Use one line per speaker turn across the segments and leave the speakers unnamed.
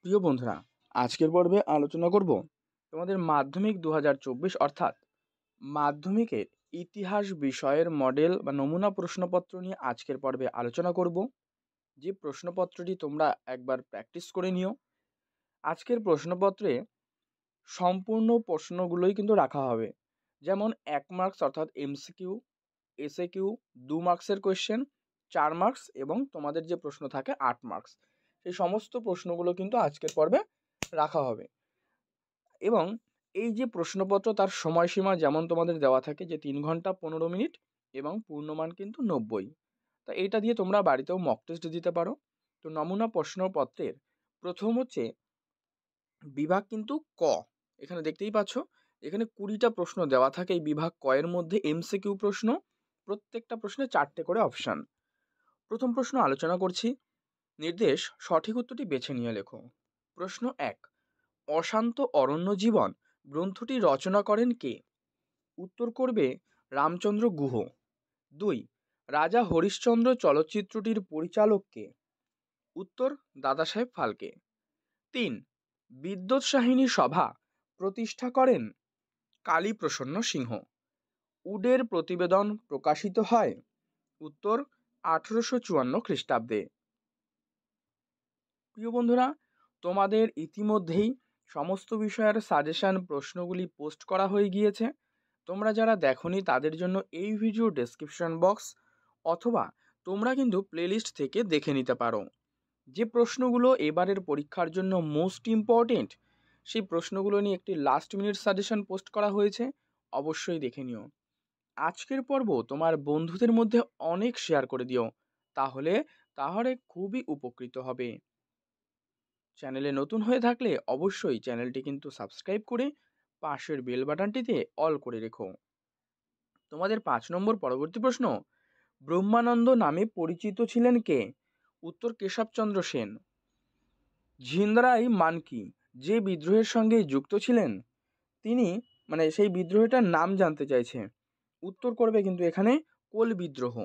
প্রিয় বন্ধুরা, আজকের পর্বে আলোচনা করব তোমাদের মাধ্যমিক 2024 অর্থাৎ মাধ্যমিকের ইতিহাস বিষয়ের মডেল বা নমুনা প্রশ্নপত্র নিয়ে আজকের পর্বে আলোচনা করব। যে প্রশ্নপত্রটি তোমরা একবার প্র্যাকটিস করে নিও। আজকের প্রশ্নপত্রে সম্পূর্ণ প্রশ্নগুলোই কিন্তু রাখা হবে, যেমন 1 মার্কস অর্থাৎ এমসিকিউ, এসএকিউ, 2 মার্কসের কোয়েশ্চেন, 4 মার্কস এবং তোমাদের যে প্রশ্ন থাকে 8 মার্কস। সেই সমস্ত প্রশ্নগুলো কিন্তু আজকের পর্বে রাখা হবে। এবং এই যে প্রশ্নপত্র তার সময়সীমা যেমন তোমাদের দেওয়া থাকে যে 3 ঘন্টা 15 মিনিট এবং পূর্ণমান কিন্তু 90। তা এইটা দিয়ে তোমরা বাড়িতেও মক টেস্ট দিতে পারো। তো নমুনা প্রশ্নপত্রের প্রথম হচ্ছে বিভাগ কিন্তু ক। এখানে দেখতেই পাচ্ছ, এখানে 20টা প্রশ্ন দেওয়া থাকে। এই বিভাগ ক এর মধ্যে এমসিকিউ প্রশ্ন, প্রত্যেকটা প্রশ্নে 4টে করে অপশান। প্রথম প্রশ্ন আলোচনা করছি। নির্দেশ, সঠিক উত্তরটি বেছে নিয়ে লেখো। প্রশ্ন 1, অশান্ত অরণ্য জীবন গ্রন্থটি রচনা করেন কে? উত্তর করবে রামচন্দ্র গুহ। 2, রাজা হরিশ্চন্দ্র চলচ্চিত্রটির পরিচালক কে? উত্তর দাদাসাহেব ফালকে। 3, বিদ্যোৎসাহিনী সভা প্রতিষ্ঠা করেন কালীপ্রসন্ন সিংহ। উডের প্রতিবেদন প্রকাশিত হয়? উত্তর 1854 খ্রিস্টাব্দে। প্রিয় বন্ধুরা, তোমাদের ইতিমধ্যেই সমস্ত বিষয়ের সাজেশন প্রশ্নগুলি পোস্ট করা হয়ে গিয়েছে। তোমরা যারা দেখোনি তাদের জন্য এই ভিডিও ডেসক্রিপশন বক্স অথবা তোমরা কিন্তু প্লেলিস্ট থেকে দেখে নিতে পারো। যে প্রশ্নগুলো এবারের পরীক্ষার জন্য মোস্ট ইম্পর্টেন্ট, সেই প্রশ্নগুলো নিয়ে একটি লাস্ট মিনিট সাজেশন পোস্ট করা হয়েছে, অবশ্যই দেখে নিও। আজকের পর্ব তোমার বন্ধুদের মধ্যে অনেক শেয়ার করে দিও, তাহলে খুবই উপকৃত হবে। চ্যানেলে নতুন হয়ে থাকলে অবশ্যই চ্যানেলটি কিন্তু সাবস্ক্রাইব করে পাশের বেল বাটনটিতে অল করে রেখো। তোমাদের 5 নম্বর পরবর্তী প্রশ্ন, ব্রহ্মানন্দ নামে পরিচিত ছিলেন কে? উত্তর কেশবচন্দ্র সেন। ঝিন্দারাই মানকি যে বিদ্রোহের সঙ্গে যুক্ত ছিলেন তিনি, সেই বিদ্রোহটার নাম জানতে চাইছে। উত্তর করবে কিন্তু এখানে কোল বিদ্রোহ।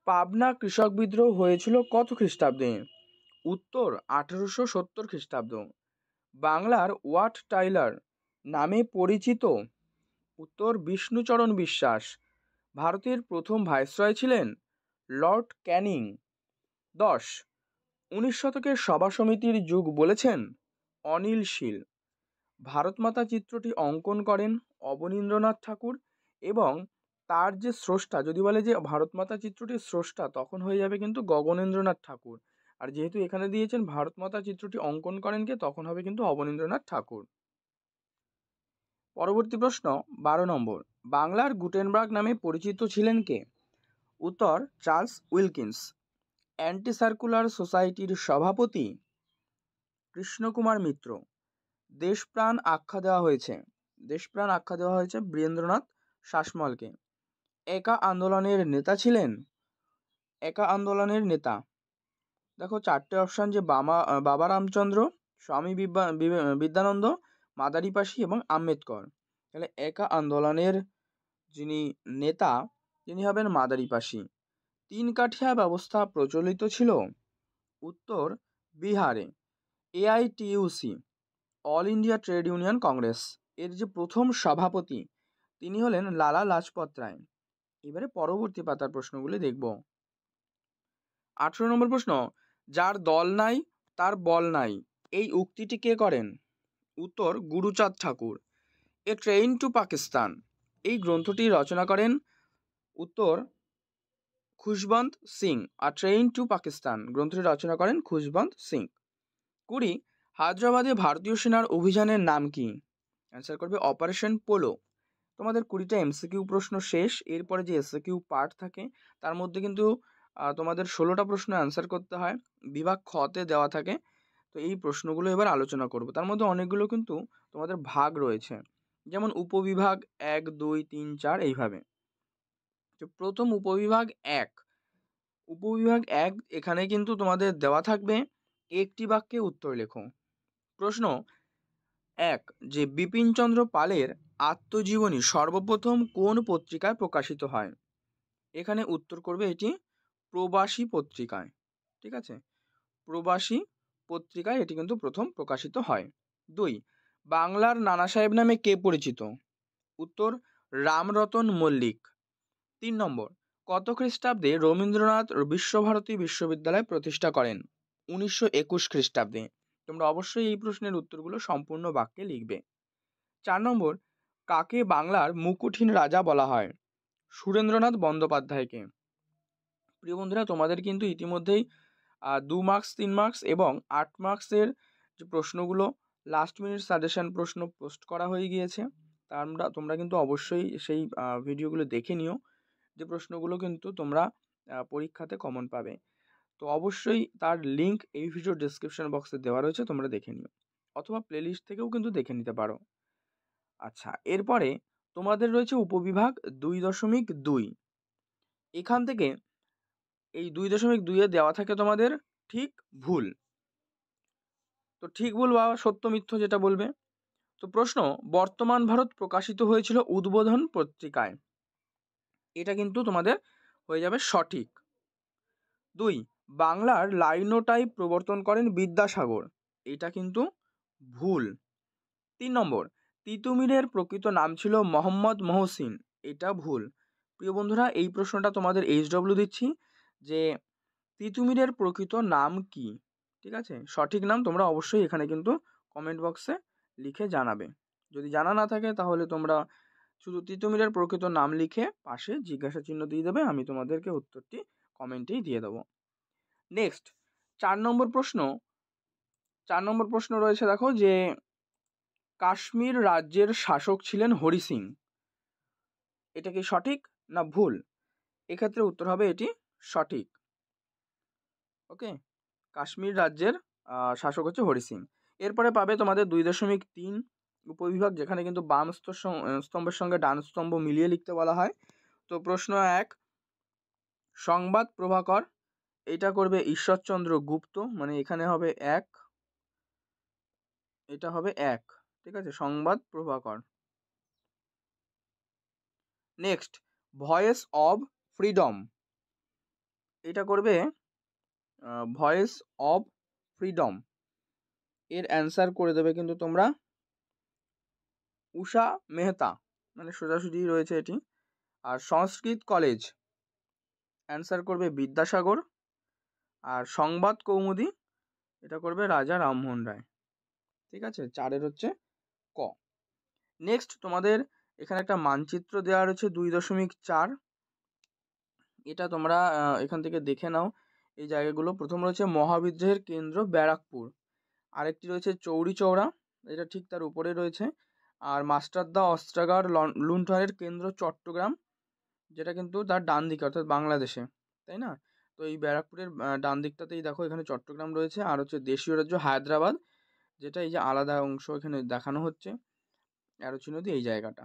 পাবনা কৃষক বিদ্রোহ হয়েছিল কত খ্রিস্টাব্দে? উত্তর 1870 খ্রিস্টাব্দ। বাংলার ওয়াট টাইলার নামে পরিচিত? উত্তর বিষ্ণুচরণ বিশ্বাস। ভারতের প্রথম ভাইসরয় ছিলেন লর্ড ক্যানিং। 10, 19 শতকের সভা সমিতির যুগ বলেছেন অনিল শীল। ভারতমাতা চিত্রটি অঙ্কন করেন অবনীন্দ্রনাথ ঠাকুর এবং তার যে স্রষ্টা, যদি বলে যে ভারতমাতা চিত্রটির স্রষ্টা, তখন হয়ে যাবে কিন্তু গগনেন্দ্রনাথ ঠাকুর। আর যেহেতু এখানে দিয়েছেন ভারতমাতা চিত্রটি অঙ্কন করেন কে, তখন হবে কিন্তু অবনীন্দ্রনাথ ঠাকুর। পরবর্তী প্রশ্ন 12 নম্বর, বাংলার গুটেনবার্গ নামে পরিচিত ছিলেন কে? উত্তর চার্লস উইলকিন্স। অ্যান্টি সার্কুলার সোসাইটির সভাপতি কৃষ্ণকুমার মিত্র। দেশপ্রাণ আখ্যা দেওয়া হয়েছে বীরেন্দ্রনাথ শাসমলকে। একা আন্দোলনের নেতা দেখো 4টে অপশান, যে বাবা রামচন্দ্র, স্বামী বিদ্যানন্দ, মাদারিপাশি এবং আম্বেদকর। তাহলে একা আন্দোলনের যিনি নেতা তিনি হবেন মাদারিপাশি। 3 কাঠিয়া ব্যবস্থা প্রচলিত ছিল? উত্তর বিহারে। AITUC all India trade union Congress এর যে প্রথম সভাপতি তিনি হলেন লালা লাজপত রায়। এবারে পরবর্তী পাতার প্রশ্নগুলি দেখব। 18 নম্বর প্রশ্ন, যার দল নাই তার বল নাই, এই উক্তিটি কে করেন? উত্তর গুরুচাঁদ ঠাকুর। এ ট্রেন টু পাকিস্তান এই গ্রন্থটি রচনা করেন? উত্তর খুশবন্ত সিং। আর ট্রেন টু পাকিস্তান গ্রন্থটি রচনা করেন খুশবন্ত সিং। 20, হায়দ্রাবাদে ভারতীয় সেনার অভিযানের নাম কি? অ্যান্সার করবে অপারেশন পোলো। তোমাদের 20টা এমসিকিউ প্রশ্ন শেষ। এরপরে যে এসএকিউ পার্ট থাকে তার মধ্যে কিন্তু তোমাদের 16টা প্রশ্ন অ্যান্সার করতে হয়, বিভাগ খতে দেওয়া থাকে। তো এই প্রশ্নগুলো এবার আলোচনা করব। তার মধ্যে অনেকগুলো কিন্তু তোমাদের ভাগ রয়েছে, যেমন উপবিভাগ 1, 2, 3, 4 এইভাবে। তো প্রথম উপবিভাগ 1 এখানে কিন্তু তোমাদের দেওয়া থাকবে একটি বাক্যে উত্তর লেখো। প্রশ্ন 1, যে বিপিনচন্দ্র পালের আত্মজীবনী সর্বপ্রথম কোন পত্রিকায় প্রকাশিত হয়? এখানে উত্তর করবে এটি প্রবাসী পত্রিকায়। ঠিক আছে, প্রবাসী পত্রিকায় এটি কিন্তু প্রথম প্রকাশিত হয়। 2. বাংলার নানা সাহেব নামে কে পরিচিত? উত্তর, রামরতন মল্লিক। 3 নম্বর, কত খ্রিস্টাব্দে রবীন্দ্রনাথ বিশ্বভারতী বিশ্ববিদ্যালয় প্রতিষ্ঠা করেন? 1921 খ্রিস্টাব্দে। তোমরা অবশ্যই এই প্রশ্নের উত্তরগুলো সম্পূর্ণ বাক্যে লিখবে। 4 নম্বর, কাকে বাংলার মুকুটহীন রাজা বলা হয়? সুরেন্দ্রনাথ বন্দ্যোপাধ্যায়কে। প্রিয় বন্ধুরা, তোমাদের কিন্তু ইতিমধ্যেই 2 মার্কস, 3 মার্কস এবং 8 মার্কসের যে প্রশ্নগুলো লাস্ট মিনিট সাজেশন প্রশ্ন পোস্ট করা হয়ে গিয়েছে। তোমরা কিন্তু অবশ্যই সেই ভিডিওগুলো দেখে নিও, যে প্রশ্নগুলো কিন্তু তোমরা পরীক্ষাতে কমন পাবে। তো অবশ্যই তার লিঙ্ক এই ভিডিও ডেসক্রিপশন বক্সে দেওয়া রয়েছে, তোমরা দেখে নিও, অথবা প্লেলিস্ট থেকেও কিন্তু দেখে নিতে পারো। আচ্ছা, এরপরে তোমাদের রয়েছে উপবিভাগ 2.2। এখান থেকে এই 2.2-এ দেওয়া থাকে তোমাদের ঠিক ভুল। তো ঠিক ভুল বা সত্য মিথ্য যেটা বলবে। তো প্রশ্ন, বর্তমান ভারত প্রকাশিত হয়েছিল উদ্বোধন পত্রিকায়। এটা কিন্তু তোমাদের হয়ে যাবে সঠিক। 2, বাংলার লাইনোটাইপ প্রবর্তন করেন বিদ্যাসাগর। এটা কিন্তু ভুল। 3 নম্বর, তিতুমিরের প্রকৃত নাম ছিল মোহাম্মদ মহসিন। এটা ভুল। প্রিয় বন্ধুরা, এই প্রশ্নটা তোমাদের HW দিচ্ছি যে তিতুমিরের প্রকৃত নাম কি? ঠিক আছে, সঠিক নাম তোমরা অবশ্যই এখানে কিন্তু কমেন্ট বক্সে লিখে জানাবে। যদি জানা না থাকে তাহলে তোমরা শুধু তিতুমিরের প্রকৃত নাম লিখে পাশে জিজ্ঞাসা চিহ্ন দিয়ে দেবে, আমি তোমাদেরকে উত্তরটি কমেন্টেই দিয়ে দেবো। নেক্সট 4 নম্বর প্রশ্ন। 4 নম্বর প্রশ্ন রয়েছে, দেখো যে কাশ্মীর রাজ্যের শাসক ছিলেন হরি সিং। এটা কি সঠিক না ভুল? এক্ষেত্রে উত্তর হবে এটি সঠিক। ওকে, কাশ্মীর রাজ্যের শাসক হচ্ছে হরি সিং। এরপরে পাবে তোমাদের 2.3 উপবিভাগ, যেখানে কিন্তু বাম স্তম্ভের সঙ্গে ডান স্তম্ভ মিলিয়ে লিখতে বলা হয়। তো প্রশ্ন 1, সংবাদ প্রভাকর। এটা করবে ঈশ্বরচন্দ্র গুপ্ত, মানে এখানে হবে 1, এটা হবে 1। ঠিক আছে, সংবাদ Prabhakar. Next, voice of freedom. এটা করবে ভয়েস অব ফ্রিডম। এর অ্যান্সার করে দেবে কিন্তু তোমরা উষা মেহতা, মানে সোজাসুজি রয়েছে এটি। আর সংস্কৃত কলেজ, অ্যান্সার করবে বিদ্যাসাগর। আর সংবাদ কৌমুদি, এটা করবে রাজা রামমোহন রায়। ঠিক আছে, 4-এর হচ্ছে ক। নেক্সট, তোমাদের এখানে একটা মানচিত্র দেওয়া রয়েছে 2.4। এটা তোমরা এখান থেকে দেখে নাও এই জায়গাগুলো। প্রথম রয়েছে মহাবিদ্রোহের কেন্দ্র ব্যারাকপুর, আরেকটি রয়েছে চৌরি চৌরা, এটা ঠিক তার উপরে রয়েছে। আর মাস্টারদা অস্ত্রাগার লুণ্ঠনের কেন্দ্র চট্টগ্রাম, যেটা কিন্তু তার ডান দিকে, অর্থাৎ বাংলাদেশে, তাই না? তো এই ব্যারাকপুরের ডান দিকটাতেই দেখো এখানে চট্টগ্রাম রয়েছে। আর হচ্ছে দেশীয় রাজ্য হায়দ্রাবাদ, যেটা এই যে আলাদা অংশ এখানে দেখানো হচ্ছে অ্যারো চিহ্ন দিয়ে, এই জায়গাটা।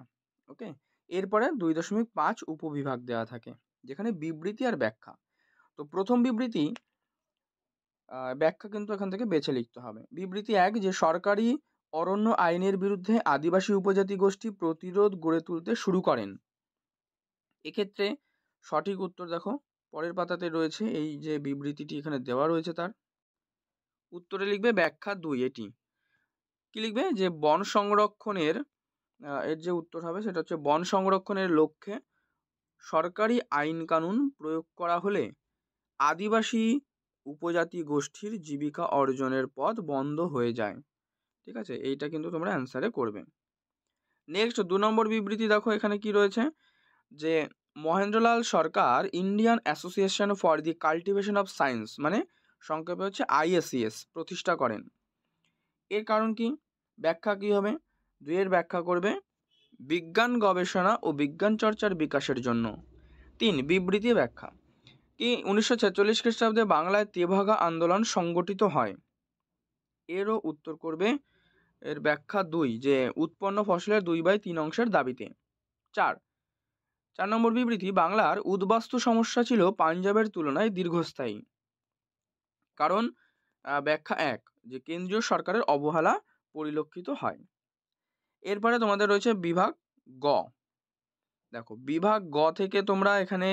ওকে, এরপরে 2.5 উপবিভাগ দেওয়া থাকে, যেখানে বিবৃতি আর ব্যাখ্যা। তো প্রথম বিবৃতি, ব্যাখ্যা কিন্তু এখান থেকে বেছে লিখতে হবে। বিবৃতি 1, যে সরকারি অরণ্য আইনের বিরুদ্ধে আদিবাসী উপজাতি গোষ্ঠী প্রতিরোধ গড়ে তুলতে শুরু করেন। এক্ষেত্রে সঠিক উত্তর দেখো পরের পাতাতে রয়েছে, এই যে বিবৃতিটি এখানে দেওয়া রয়েছে তার উত্তরে লিখবে ব্যাখ্যা 2। এটি কি লিখবে, যে বন সংরক্ষণের এর যে উত্তর হবে সেটা হচ্ছে বন সংরক্ষণের লক্ষ্যে সরকারি আইন কানুন প্রয়োগ করা হলে আদিবাসী উপজাতি গোষ্ঠীর জীবিকা অর্জনের পথ বন্ধ হয়ে যায়। ঠিক আছে, এইটা কিন্তু তোমরা অ্যান্সারে করবে। নেক্সট 2 নম্বর বিবৃতি দেখো এখানে কি রয়েছে, যে Mahendralal Sarkar Indian Association for the Cultivation of Science, মানে সংক্ষেপে হচ্ছে IACS প্রতিষ্ঠা করেন। এর কারণ কি? ব্যাখ্যা কি হবে? 2-এর ব্যাখ্যা করবে বিজ্ঞান গবেষণা ও বিজ্ঞান চর্চার বিকাশের জন্য। 3, বিবৃতি ব্যাখ্যা কি 1946 খ্রিস্টাব্দে বাংলায় তেভাগা আন্দোলন সংগঠিত হয়। এরও উত্তর করবে এর ব্যাখ্যা 2, যে উৎপন্ন ফসলের 2/3 অংশের দাবিতে। 4 নম্বর বিবৃতি, বাংলার উদ্বাস্তু সমস্যা ছিল পাঞ্জাবের তুলনায় দীর্ঘস্থায়ী। কারণ ব্যাখ্যা 1, যে কেন্দ্রীয় সরকারের অবহেলা পরিলক্ষিত হয়। এরপরে তোমাদের রয়েছে বিভাগ গ। দেখো বিভাগ গ থেকে তোমরা এখানে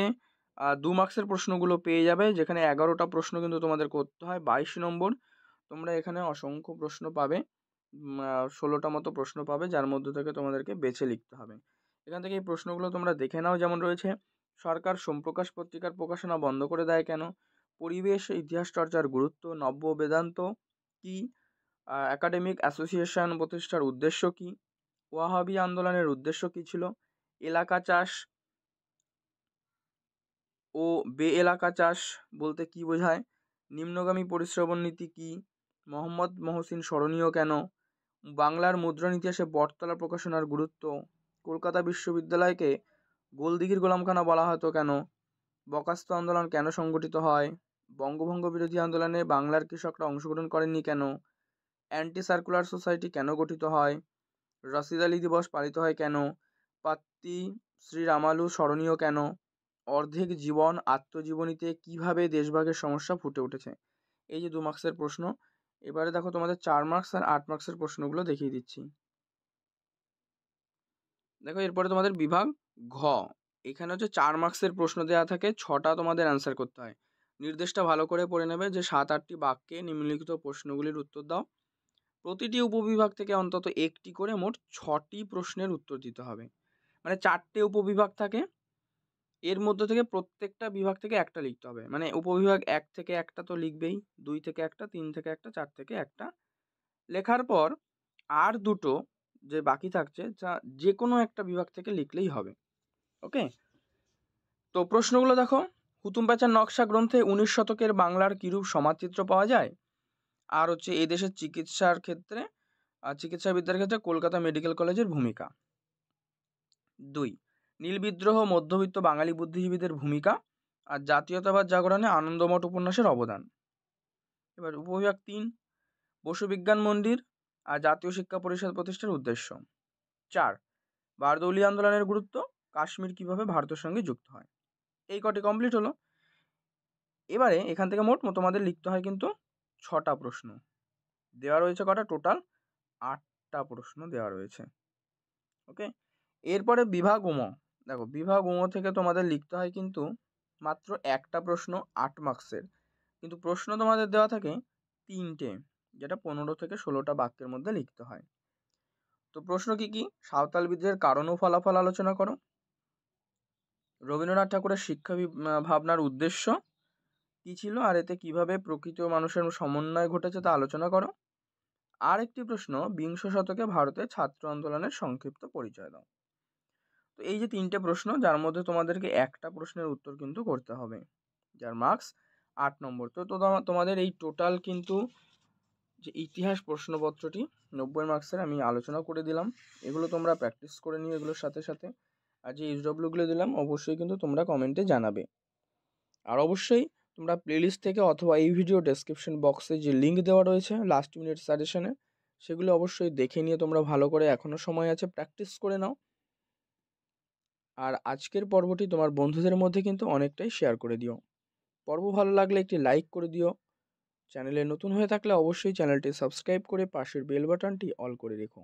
2 মার্কসের প্রশ্নগুলো পেয়ে যাবে, যেখানে 11টা প্রশ্ন কিন্তু তোমাদের করতে হয়, 22 নম্বর। তোমরা এখানে অসংখ্য প্রশ্ন পাবে, 16টা মতো প্রশ্ন পাবে, যার মধ্যে থেকে তোমাদেরকে বেছে লিখতে হবে। এখান থেকে এই প্রশ্নগুলো তোমরা দেখে নাও। যেমন রয়েছে, সরকার সোমপ্রকাশ পত্রিকার প্রকাশনা বন্ধ করে দেয় কেন? পরিবেশ ইতিহাস চর্চার গুরুত্ব, নব্য বেদান্ত কি? একাডেমিক অ্যাসোসিয়েশন প্রতিষ্ঠার উদ্দেশ্য কি? ওয়াহাবি আন্দোলনের উদ্দেশ্য কী ছিল? এলাকা চাষ ও বে-এলাকা চাষ বলতে কী বোঝায়? নিম্নগামী পরিশ্রবণ নীতি কী? মোহাম্মদ মহসিন স্মরণীয় কেন? বাংলার মুদ্রণ ইতিহাসে বটতলা প্রকাশনার গুরুত্ব। কলকাতা বিশ্ববিদ্যালয়কে গোলদিঘির গোলামখানা বলা হতো কেন? বকাস্ত আন্দোলন কেন সংগঠিত হয়? বঙ্গভঙ্গ বিরোধী আন্দোলনে বাংলার কৃষকরা অংশগ্রহণ করেননি কেন? অ্যান্টি সার্কুলার সোসাইটি কেন গঠিত হয়? রশিদ আলী দিবস পালিত হয় কেন? পাত্তি শ্রী রামালু স্মরণীয় কেন? অর্ধেক জীবন আত্মজীবনীতে কিভাবে দেশভাগের সমস্যা ফুটে উঠেছে? এই যে 2 মার্কসের প্রশ্ন। এবারে দেখো তোমাদের 4 মার্কস আর 8 মার্কসের প্রশ্নগুলো দেখিয়ে দিচ্ছি। দেখো এরপরে তোমাদের বিভাগ ঘ। এখানে হচ্ছে 4 মার্কসের প্রশ্ন দেওয়া থাকে, 6টা তোমাদের অ্যান্সার করতে হয়। নির্দেশটা ভালো করে পড়ে নেবে যে 7-8টি বাক্যে নিম্নলিখিত প্রশ্নগুলির উত্তর দাও। প্রতিটি উপবিভাগ থেকে অন্তত একটি করে মোট 6টি প্রশ্নের উত্তর দিতে হবে। মানে 4টে উপবিভাগ থাকে, এর মধ্যে থেকে প্রত্যেকটা বিভাগ থেকে একটা লিখতে হবে। মানে উপবিভাগ 1 থেকে একটা তো লিখবেই, 2 থেকে একটা, 3 থেকে একটা, 4 থেকে একটা। লেখার পর আর দুটো যে বাকি থাকছে, যা যে কোনো একটা বিভাগ থেকে লিখলেই হবে। ওকে, তো প্রশ্নগুলো দেখো। হুতুম প্যাঁচার নকশা গ্রন্থে 19 শতকের বাংলার কিরূপ সমাজচিত্র পাওয়া যায়? আর হচ্ছে এই দেশের চিকিৎসার ক্ষেত্রে চিকিৎসাবিদ্যার ক্ষেত্রে কলকাতা মেডিকেল কলেজের ভূমিকা। 2, নীল বিদ্রোহ মধ্যবিত্ত বাঙালি বুদ্ধিজীবীদের ভূমিকা আর জাতীয়তাবাদ জাগরণে আনন্দমঠ উপন্যাসের অবদান। এবার উপবিভাগ 3, বসু বিজ্ঞান মন্দির আর জাতীয় শিক্ষা পরিষদ প্রতিষ্ঠার উদ্দেশ্য। 4, বারদৌলি আন্দোলনের গুরুত্ব, কাশ্মীর কিভাবে ভারতের সঙ্গে যুক্ত হয়। এই কটি কমপ্লিট হলো। এবারে এখান থেকে মোট তোমাদের লিখতে হয় কিন্তু 6টা প্রশ্ন দেওয়া রয়েছে। কটা? টোটাল 8টা প্রশ্ন দেওয়া রয়েছে। ওকে, এরপরে বিভাগ উম। দেখো বিভাগ উম থেকে তোমাদের লিখতে হয় কিন্তু মাত্র একটা প্রশ্ন 8 মার্কসের, কিন্তু প্রশ্ন তোমাদের দেওয়া থাকে 3টে, যেটা 15 থেকে 16টা বাক্যের মধ্যে লিখতে হয়। তো প্রশ্ন কি কি? সাঁওতাল বিদ্রোহের কারণ ও ফলাফল আলোচনা করো। রবীন্দ্রনাথ ঠাকুরের শিক্ষা ভাবনার উদ্দেশ্য কি ছিল আর এতে কিভাবে প্রকৃতি ও মানুষের সমন্বয় ঘটেছে তা আলোচনা করো। আর একটি প্রশ্ন, বিংশ শতকে ভারতের ছাত্র আন্দোলনের সংক্ষিপ্ত পরিচয় দাও। তো এই যে 3টে প্রশ্ন, যার মধ্যে তোমাদেরকে একটা প্রশ্নের উত্তর কিন্তু করতে হবে, যার মার্কস 8 নম্বর। তো তোমাদের এই টোটাল কিন্তু যে ইতিহাস প্রশ্নপত্রটি 90 মার্কসের আমি আলোচনা করে দিলাম। এগুলো তোমরা প্র্যাকটিস করে নিও এগুলোর সাথে সাথে। আর যে এইচডব্লিউগুলো দিলাম অবশ্যই কিন্তু তোমরা কমেন্টে জানাবে। আর অবশ্যই তোমরা প্লেলিস্ট থেকে অথবা এই ভিডিও ডেসক্রিপশন বক্সে যে লিঙ্ক দেওয়া রয়েছে লাস্ট মিনিট সাজেশনে, সেগুলো অবশ্যই দেখে নিয়ে তোমরা ভালো করে, এখনও সময় আছে, প্র্যাকটিস করে নাও। আর আজকের পর্বটি তোমার বন্ধুদের মধ্যে কিন্তু অনেকটাই শেয়ার করে দিও। পর্ব ভালো লাগলে একটি লাইক করে দিও। চ্যানেলে নতুন হয়ে থাকলে অবশ্যই চ্যানেলটি সাবস্ক্রাইব করে পাশের বেল বাটনটি অল করে রেখো।